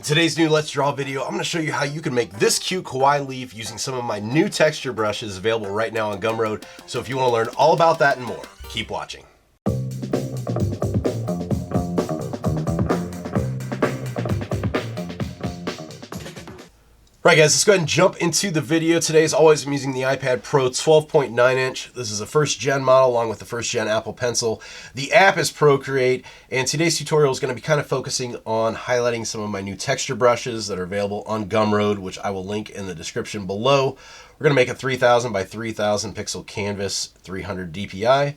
In today's new Let's Draw video, I'm going to show you how you can make this cute kawaii leaf using some of my new texture brushes available right now on Gumroad. So if you want to learn all about that and more, keep watching. Right guys, let's go ahead and jump into the video. Today, as always, I'm using the iPad Pro 12.9 inch. This is a first gen model along with the first gen Apple Pencil. The app is Procreate, and today's tutorial is going to be kind of focusing on highlighting some of my new texture brushes that are available on Gumroad, which I will link in the description below. We're going to make a 3000 by 3000 pixel canvas, 300 DPI,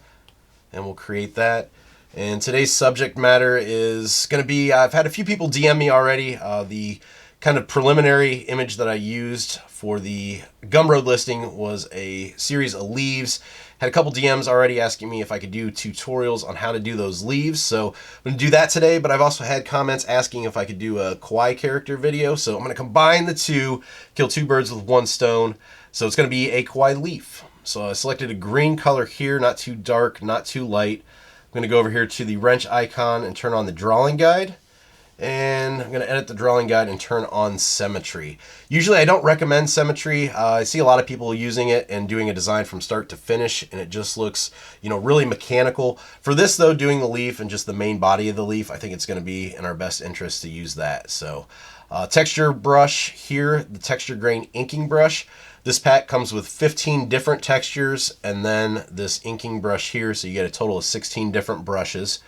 and we'll create that. And today's subject matter is going to be, I've had a few people DM me already, the kind of preliminary image that I used for the Gumroad listing was a series of leaves. Had a couple DMs already asking me if I could do tutorials on how to do those leaves. So I'm going to do that today, but I've also had comments asking if I could do a kawaii character video. So I'm going to combine the two, kill two birds with one stone. So it's going to be a kawaii leaf. So I selected a green color here, not too dark, not too light. I'm going to go over here to the wrench icon and turn on the drawing guide. And I'm going to edit the drawing guide and turn on symmetry. Usually I don't recommend symmetry. I see a lot of people using it and doing a design from start to finish, and it just looks, really mechanical. For this though, doing the leaf and just the main body of the leaf, I think it's going to be in our best interest to use that. So texture brush here, the texture grain inking brush. This pack comes with 15 different textures and then this inking brush here, so you get a total of 16 different brushes.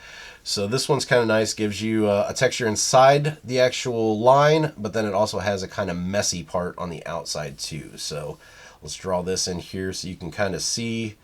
So this one's kind of nice, gives you a texture inside the actual line, but then it also has a kind of messy part on the outside too. So let's draw this in here so you can kind of see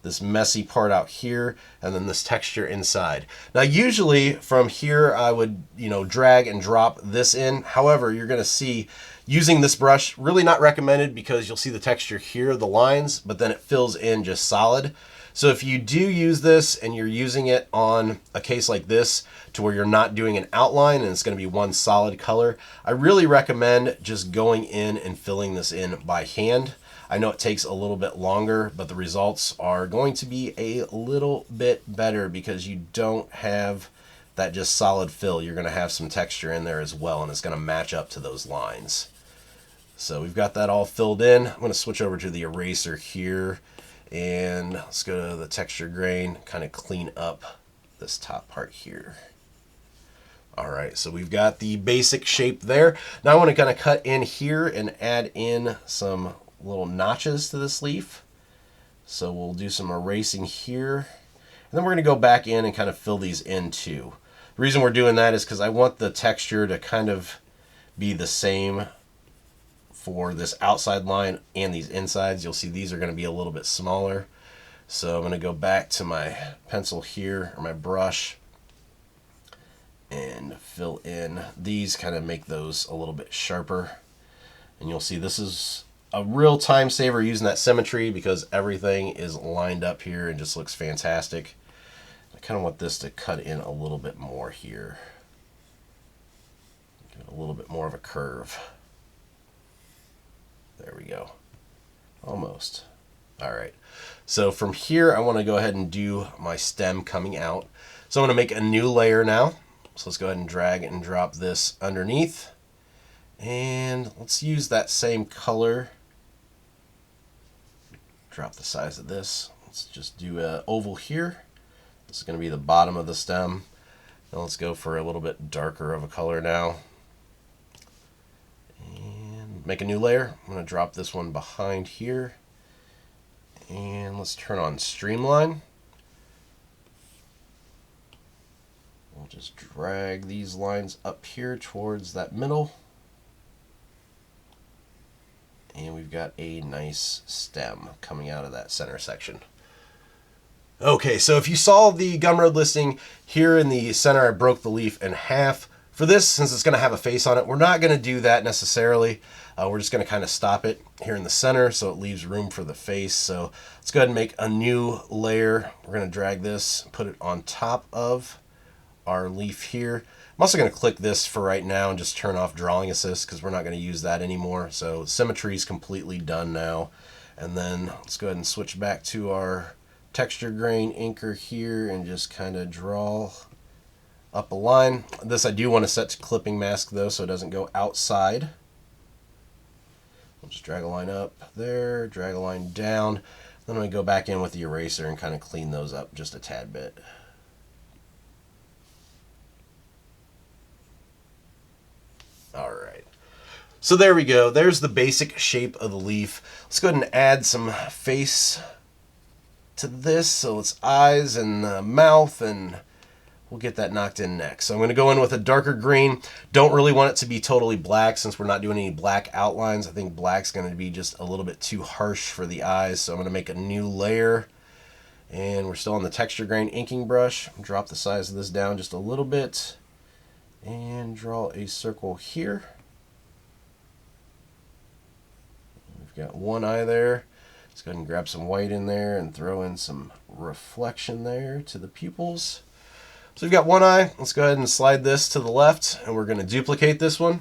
this messy part out here and then this texture inside. Now usually from here I would drag and drop this in. However, you're going to see using this brush really not recommended because you'll see the texture here, the lines, but then it fills in just solid. So if you do use this and you're using it on a case like this to where you're not doing an outline and it's going to be one solid color, I really recommend just going in and filling this in by hand. I know it takes a little bit longer, but the results are going to be a little bit better because you don't have that just solid fill. You're going to have some texture in there as well, and it's going to match up to those lines. So we've got that all filled in. I'm going to switch over to the eraser here. And let's go to the texture grain, kind of clean up this top part here. All right, so we've got the basic shape there. Now I want to kind of cut in here and add in some little notches to this leaf. So we'll do some erasing here. And then we're going to go back in and kind of fill these in too. The reason we're doing that is because I want the texture to kind of be the same for this outside line and these insides. You'll see these are going to be a little bit smaller. So I'm going to go back to my pencil here, or my brush, and fill in these, kind of make those a little bit sharper. And you'll see this is a real time saver using that symmetry because everything is lined up here and just looks fantastic. I kind of want this to cut in a little bit more here. Give it a little bit more of a curve. There we go. Almost. All right. So from here, I want to go ahead and do my stem coming out. So I'm going to make a new layer now. So let's go ahead and drag and drop this underneath. And let's use that same color. Drop the size of this. Let's just do an oval here. This is going to be the bottom of the stem. Now let's go for a little bit darker of a color now. Make a new layer. I'm going to drop this one behind here. And let's turn on Streamline. We'll just drag these lines up here towards that middle. And we've got a nice stem coming out of that center section. Okay, so if you saw the Gumroad listing here in the center, I broke the leaf in half. For this, since it's going to have a face on it, we're not going to do that necessarily. We're just going to kind of stop it here in the center so it leaves room for the face. So let's go ahead and make a new layer. We're going to drag this, put it on top of our leaf here. I'm also going to click this for right now and just turn off Drawing Assist because we're not going to use that anymore. So symmetry is completely done now. And then let's go ahead and switch back to our texture grain inker here and just kind of draw up a line. This I do want to set to clipping mask though, so it doesn't go outside. We'll just drag a line up there, drag a line down. Then I'm going to go back in with the eraser and kind of clean those up just a tad bit. All right. So there we go. There's the basic shape of the leaf. Let's go ahead and add some face to this. So it's eyes and mouth, and we'll get that knocked in next. So I'm going to go in with a darker green. Don't really want it to be totally black since we're not doing any black outlines. I think black's going to be just a little bit too harsh for the eyes. So I'm going to make a new layer. And we're still on the texture grain inking brush. Drop the size of this down just a little bit. And draw a circle here. We've got one eye there. Let's go ahead and grab some white in there and throw in some reflection there to the pupils. So we've got one eye. Let's go ahead and slide this to the left, and we're going to duplicate this one.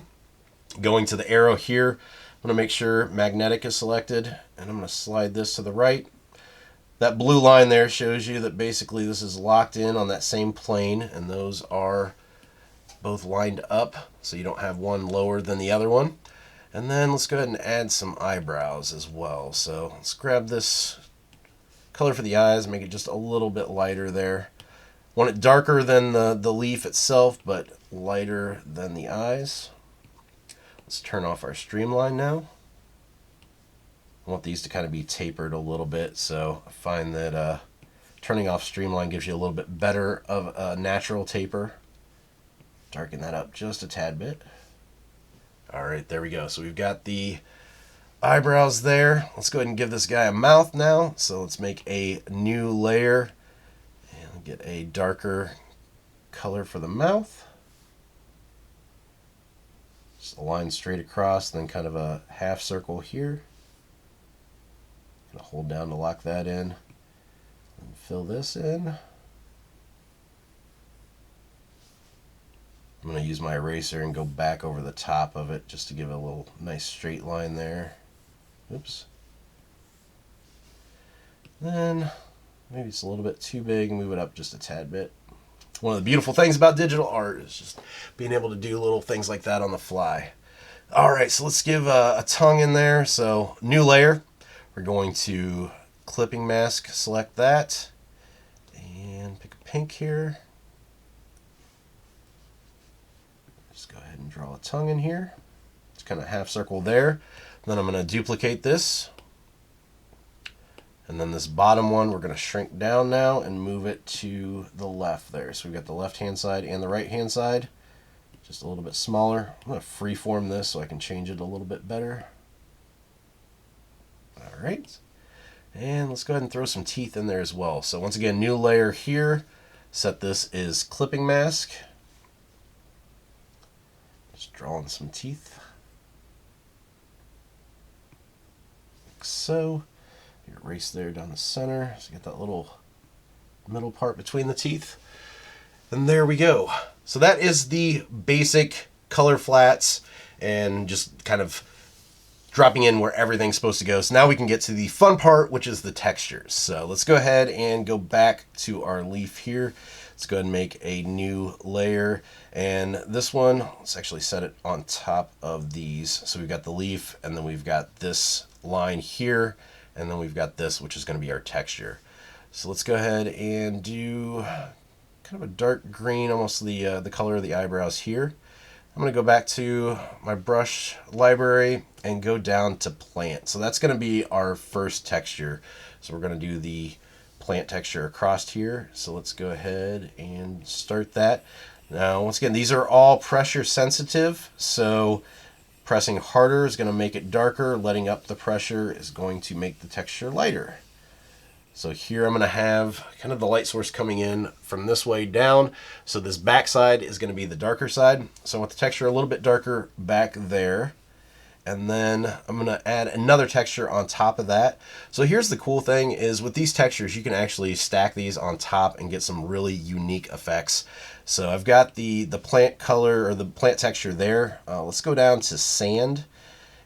Going to the arrow here, I'm going to make sure magnetic is selected, and I'm going to slide this to the right. That blue line there shows you that basically this is locked in on that same plane, and those are both lined up, so you don't have one lower than the other one. And then let's go ahead and add some eyebrows as well. So let's grab this color for the eyes, make it just a little bit lighter there. Want it darker than the leaf itself, but lighter than the eyes. Let's turn off our streamline now. I want these to kind of be tapered a little bit, so I find that turning off streamline gives you a little bit better of a natural taper. Darken that up just a tad bit. All right, there we go. So we've got the eyebrows there. Let's go ahead and give this guy a mouth now. So let's make a new layer and get a darker color for the mouth. Just a line straight across, then kind of a half circle here. Gonna hold down to lock that in and fill this in. I'm going to use my eraser and go back over the top of it just to give it a little nice straight line there. Oops. Then maybe it's a little bit too big, move it up just a tad bit. One of the beautiful things about digital art is just being able to do little things like that on the fly. All right, so let's give a tongue in there. So new layer, we're going to clipping mask, select that, and pick a pink here. Just go ahead and draw a tongue in here. It's kind of half circle there. Then I'm going to duplicate this. And then this bottom one, we're going to shrink down now and move it to the left there. So we've got the left-hand side and the right-hand side. Just a little bit smaller. I'm going to freeform this so I can change it a little bit better. All right. And let's go ahead and throw some teeth in there as well. So once again, new layer here. Set this as clipping mask. Just drawing some teeth. Like so. Erase there down the center. So you get that little middle part between the teeth. And there we go. So that is the basic color flats and just kind of dropping in where everything's supposed to go. So now we can get to the fun part, which is the textures. So let's go ahead and go back to our leaf here. Let's go ahead and make a new layer. And this one, let's actually set it on top of these. So we've got the leaf, and then we've got this line here, and then we've got this, which is going to be our texture. So let's go ahead and do kind of a dark green, almost the color of the eyebrows here. I'm going to go back to my brush library and go down to plant. So that's going to be our first texture. So we're going to do the plant texture across here. So let's go ahead and start that. Now, once again, these are all pressure sensitive. So pressing harder is going to make it darker. Letting up the pressure is going to make the texture lighter. So here I'm going to have kind of the light source coming in from this way down. So this back side is going to be the darker side. So I want the texture a little bit darker back there. And then I'm going to add another texture on top of that. So here's the cool thing is with these textures, you can actually stack these on top and get some really unique effects. So I've got the plant color or the plant texture there. Let's go down to sand.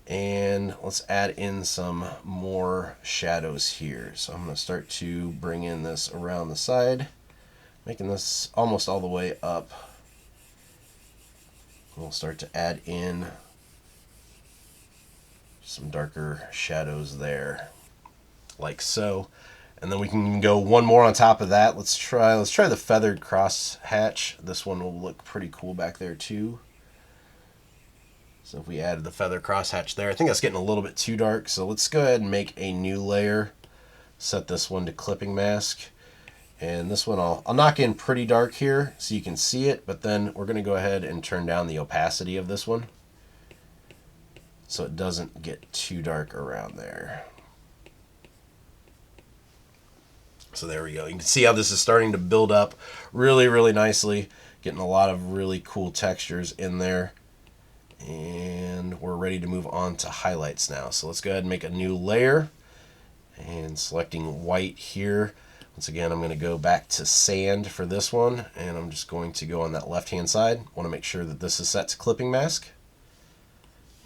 And let's add in some more shadows here. So I'm going to start to bring in this around the side, making this almost all the way up We'll start to add in some darker shadows there, like so. And then we can go one more on top of that. Let's try the feathered cross hatch. This one will look pretty cool back there too. So if we added the feather cross hatch there, I think that's getting a little bit too dark. So let's go ahead and make a new layer. Set this one to clipping mask. And this one I'll knock in pretty dark here so you can see it, but then we're going to go ahead and turn down the opacity of this one so it doesn't get too dark around there. So there we go. You can see how this is starting to build up really, really nicely, getting a lot of really cool textures in there. And we're ready to move on to highlights now. So let's go ahead and make a new layer, and selecting white here. Once again, I'm going to go back to sand for this one, and I'm just going to go on that left-hand side. I want to make sure that this is set to clipping mask.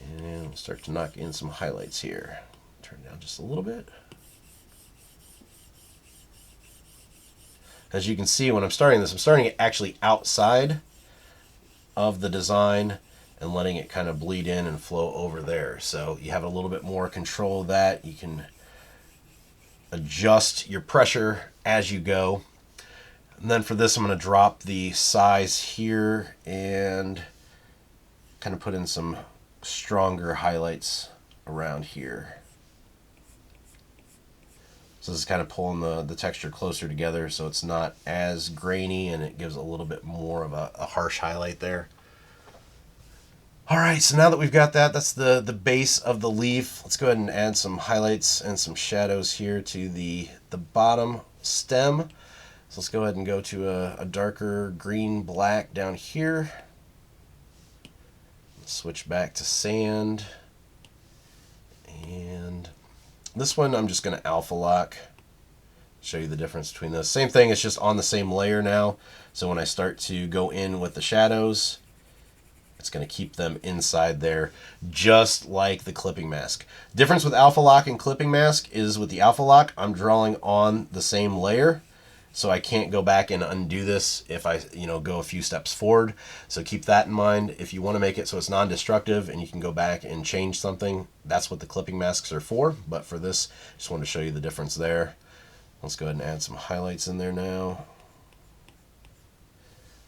And we'll start to knock in some highlights here. Turn down just a little bit. As you can see, when I'm starting this, I'm starting it actually outside of the design and letting it kind of bleed in and flow over there. So you have a little bit more control of that. You can adjust your pressure as you go. And then for this, I'm going to drop the size here and kind of put in some stronger highlights around here. So this is kind of pulling the texture closer together so it's not as grainy, and it gives a little bit more of a harsh highlight there. All right, so now that we've got that, that's the base of the leaf. Let's go ahead and add some highlights and some shadows here to the bottom stem. So let's go ahead and go to a darker green black down here. Switch back to sand. And this one I'm just going to alpha lock. Show you the difference between those. Same thing, it's just on the same layer now. So when I start to go in with the shadows, it's going to keep them inside there, just like the clipping mask. Difference with alpha lock and clipping mask is with the alpha lock, I'm drawing on the same layer, so I can't go back and undo this if I go a few steps forward. So keep that in mind. If you want to make it so it's non-destructive and you can go back and change something, that's what the clipping masks are for. But for this, just wanted to show you the difference there. Let's go ahead and add some highlights in there now.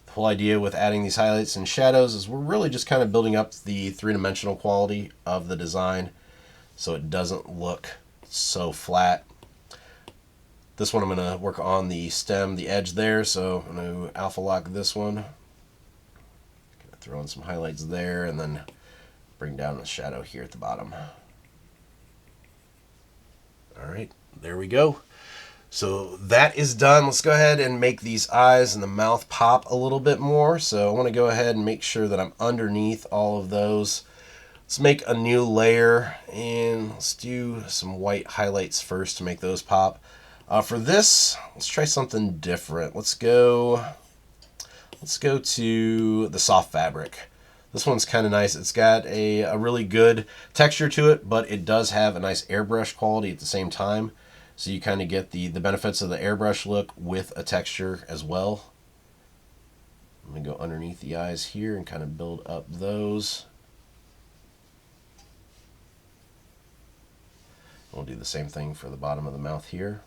The whole idea with adding these highlights and shadows is we're really just kind of building up the three-dimensional quality of the design so it doesn't look so flat. This one I'm going to work on the stem, the edge there, so I'm going to alpha lock this one. Throw in some highlights there and then bring down the shadow here at the bottom. All right, there we go. So that is done. Let's go ahead and make these eyes and the mouth pop a little bit more. So I want to go ahead and make sure that I'm underneath all of those. Let's make a new layer, and let's do some white highlights first to make those pop. For this, let's try something different. Let's go to the soft fabric. This one's kind of nice. It's got a really good texture to it, but it does have a nice airbrush quality at the same time. So you kind of get the benefits of the airbrush look with a texture as well. I'm going to go underneath the eyes here and kind of build up those. We'll do the same thing for the bottom of the mouth here.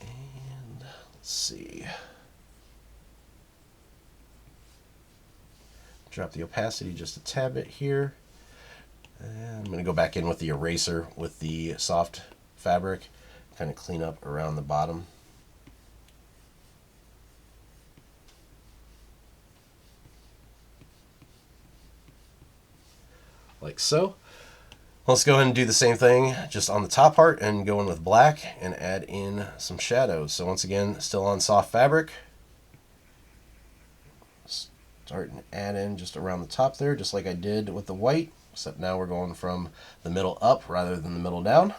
And let's see. Drop the opacity just a tad bit here. And I'm going to go back in with the eraser with the soft fabric, kind of clean up around the bottom. Like so. Let's go ahead and do the same thing just on the top part and go in with black and add in some shadows. So once again, still on soft fabric. Start and add in just around the top there, just like I did with the white, except now we're going from the middle up rather than the middle down.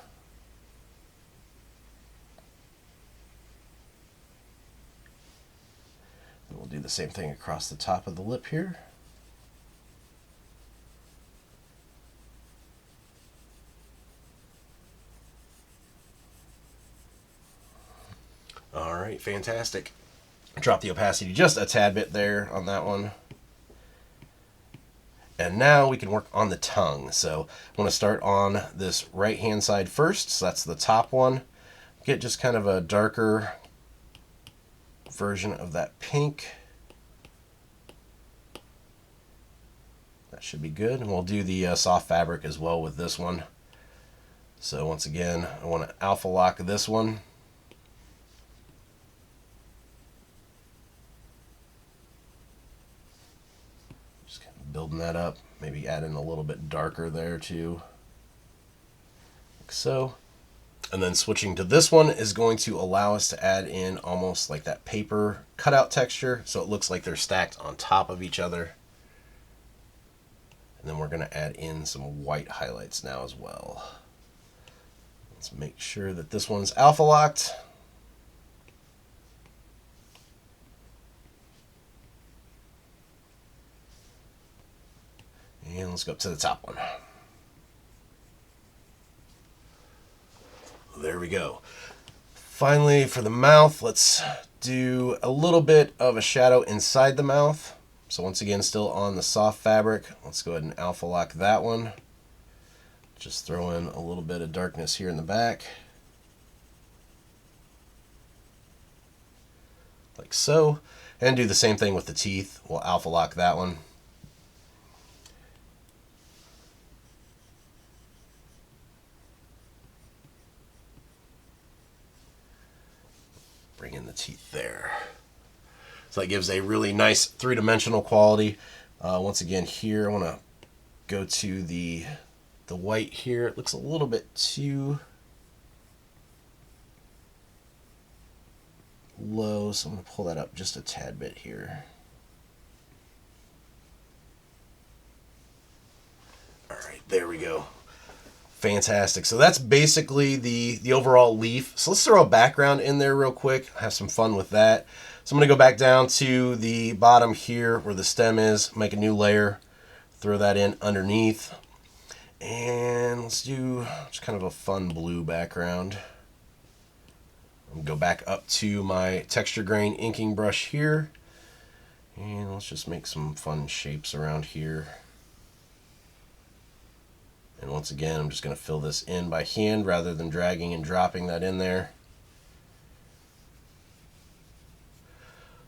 And we'll do the same thing across the top of the lip here. All right, fantastic. Drop the opacity just a tad bit there on that one. And now we can work on the tongue. So I want to start on this right hand side first. So that's the top one. Get just kind of a darker version of that pink. That should be good. And we'll do the soft fabric as well with this one. So once again, I want to alpha lock this one. Just kind of building that up. Maybe add in a little bit darker there too. Like so. And then switching to this one is going to allow us to add in almost like that paper cutout texture. So it looks like they're stacked on top of each other. And then we're going to add in some white highlights now as well. Let's make sure that this one's alpha locked. And let's go up to the top one. There we go. Finally, for the mouth, let's do a little bit of a shadow inside the mouth. So once again, still on the soft fabric. Let's go ahead and alpha lock that one. Just throw in a little bit of darkness here in the back. Like so. And do the same thing with the teeth. We'll alpha lock that one. Bring in the teeth there. So that gives a really nice three-dimensional quality. Once again here, I want to go to the white here. It looks a little bit too low, so I'm going to pull that up just a tad bit here. All right, there we go. Fantastic. So that's basically the overall leaf. So let's throw a background in there real quick. Have some fun with that. So I'm going to go back down to the bottom here where the stem is, make a new layer, throw that in underneath. And let's do just kind of a fun blue background. I'll go back up to my texture grain inking brush here. And let's just make some fun shapes around here. And once again, I'm just going to fill this in by hand rather than dragging and dropping that in there.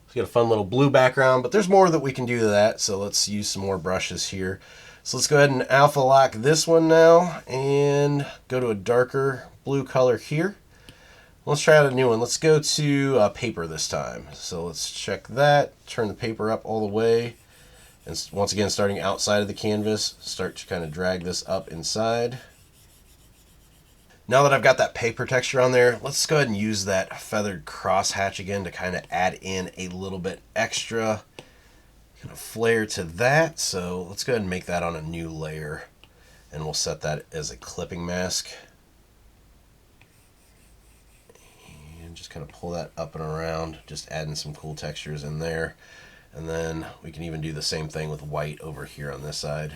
So you got a fun little blue background, but there's more that we can do to that. So let's use some more brushes here. So let's go ahead and alpha lock this one now and go to a darker blue color here. Let's try out a new one. Let's go to paper this time. So let's check that, turn the paper up all the way. And once again, starting outside of the canvas, start to kind of drag this up inside. Now that I've got that paper texture on there, let's go ahead and use that feathered crosshatch again to kind of add in a little bit extra kind of flair to that. So let's go ahead and make that on a new layer, and we'll set that as a clipping mask. And just kind of pull that up and around, just adding some cool textures in there. And then we can even do the same thing with white over here on this side.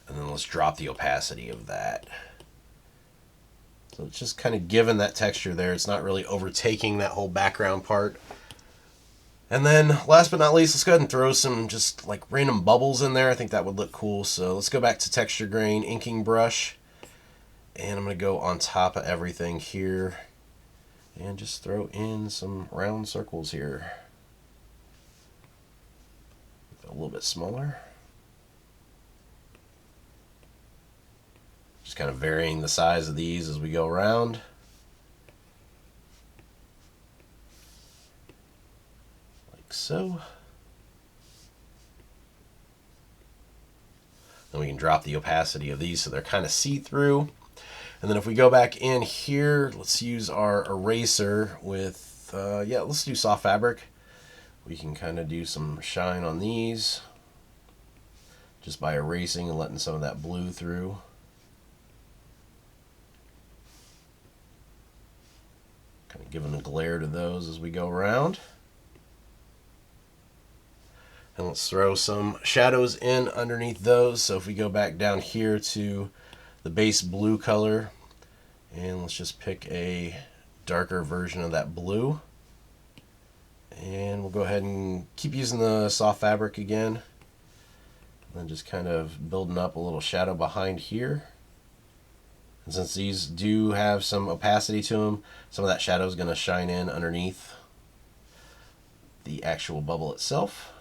And then let's drop the opacity of that. So it's just kind of giving that texture there. It's not really overtaking that whole background part. And then last but not least, let's go ahead and throw some just like random bubbles in there. I think that would look cool. So let's go back to texture grain inking brush. And I'm going to go on top of everything here. And just throw in some round circles here. A little bit smaller. Just kind of varying the size of these as we go around. Like so. Then we can drop the opacity of these so they're kind of see-through. And then if we go back in here, let's use our eraser with, let's do soft fabric. We can kind of do some shine on these just by erasing and letting some of that blue through. Kind of giving a glare to those as we go around. And let's throw some shadows in underneath those. So if we go back down here to the base blue color, and let's just pick a darker version of that blue. And we'll go ahead and keep using the soft fabric again. And just kind of building up a little shadow behind here. And since these do have some opacity to them, some of that shadow is going to shine in underneath the actual bubble itself.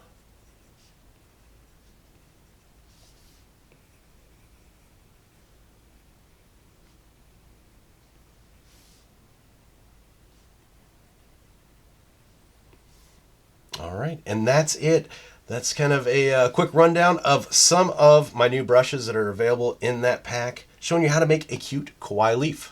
All right, and that's it. That's kind of a quick rundown of some of my new brushes that are available in that pack, showing you how to make a cute kawaii leaf.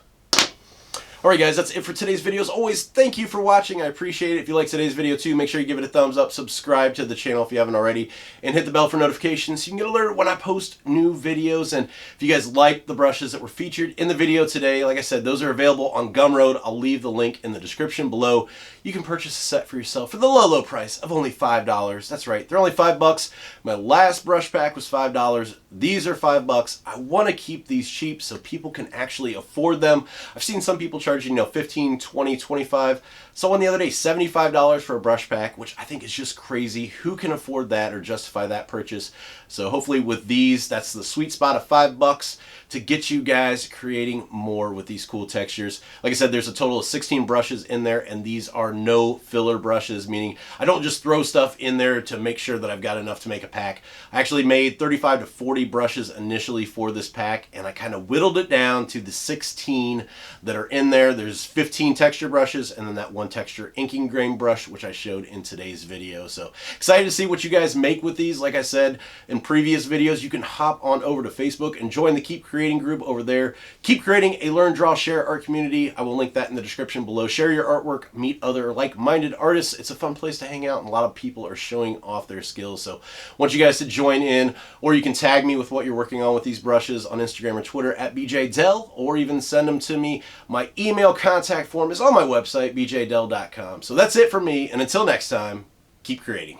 Alright guys, that's it for today's video. As always, thank you for watching. I appreciate it. If you like today's video too, make sure you give it a thumbs up, subscribe to the channel if you haven't already, and hit the bell for notifications so you can get alerted when I post new videos. And if you guys like the brushes that were featured in the video today, like I said, those are available on Gumroad. I'll leave the link in the description below. You can purchase a set for yourself for the low price of only $5. That's right, they're only $5. My last brush pack was $5. These are $5. I want to keep these cheap so people can actually afford them. I've seen some people charging, you know, $15, $20, $25. Saw one the other day, $75 for a brush pack, which I think is just crazy. Who can afford that or justify that purchase? So hopefully with these, that's the sweet spot of $5 to get you guys creating more with these cool textures. Like I said, there's a total of 16 brushes in there, and these are no filler brushes, meaning I don't just throw stuff in there to make sure that I've got enough to make a pack. I actually made 35 to 40 brushes initially for this pack, and I kind of whittled it down to the 16 that are in there. There's 15 texture brushes, and then that one texture inking grain brush, which I showed in today's video. So excited to see what you guys make with these. Like I said in previous videos, you can hop on over to Facebook and join the Keep Creating group over there. Keep Creating, a learn, draw, share art community. I will link that in the description below. Share your artwork, meet other like-minded artists. It's a fun place to hang out, and a lot of people are showing off their skills. So I want you guys to join in, or you can tag me with what you're working on with these brushes on Instagram or Twitter at BJDell, or even send them to me. My email contact form is on my website, bjdell.com. So that's it for me, and until next time, keep creating.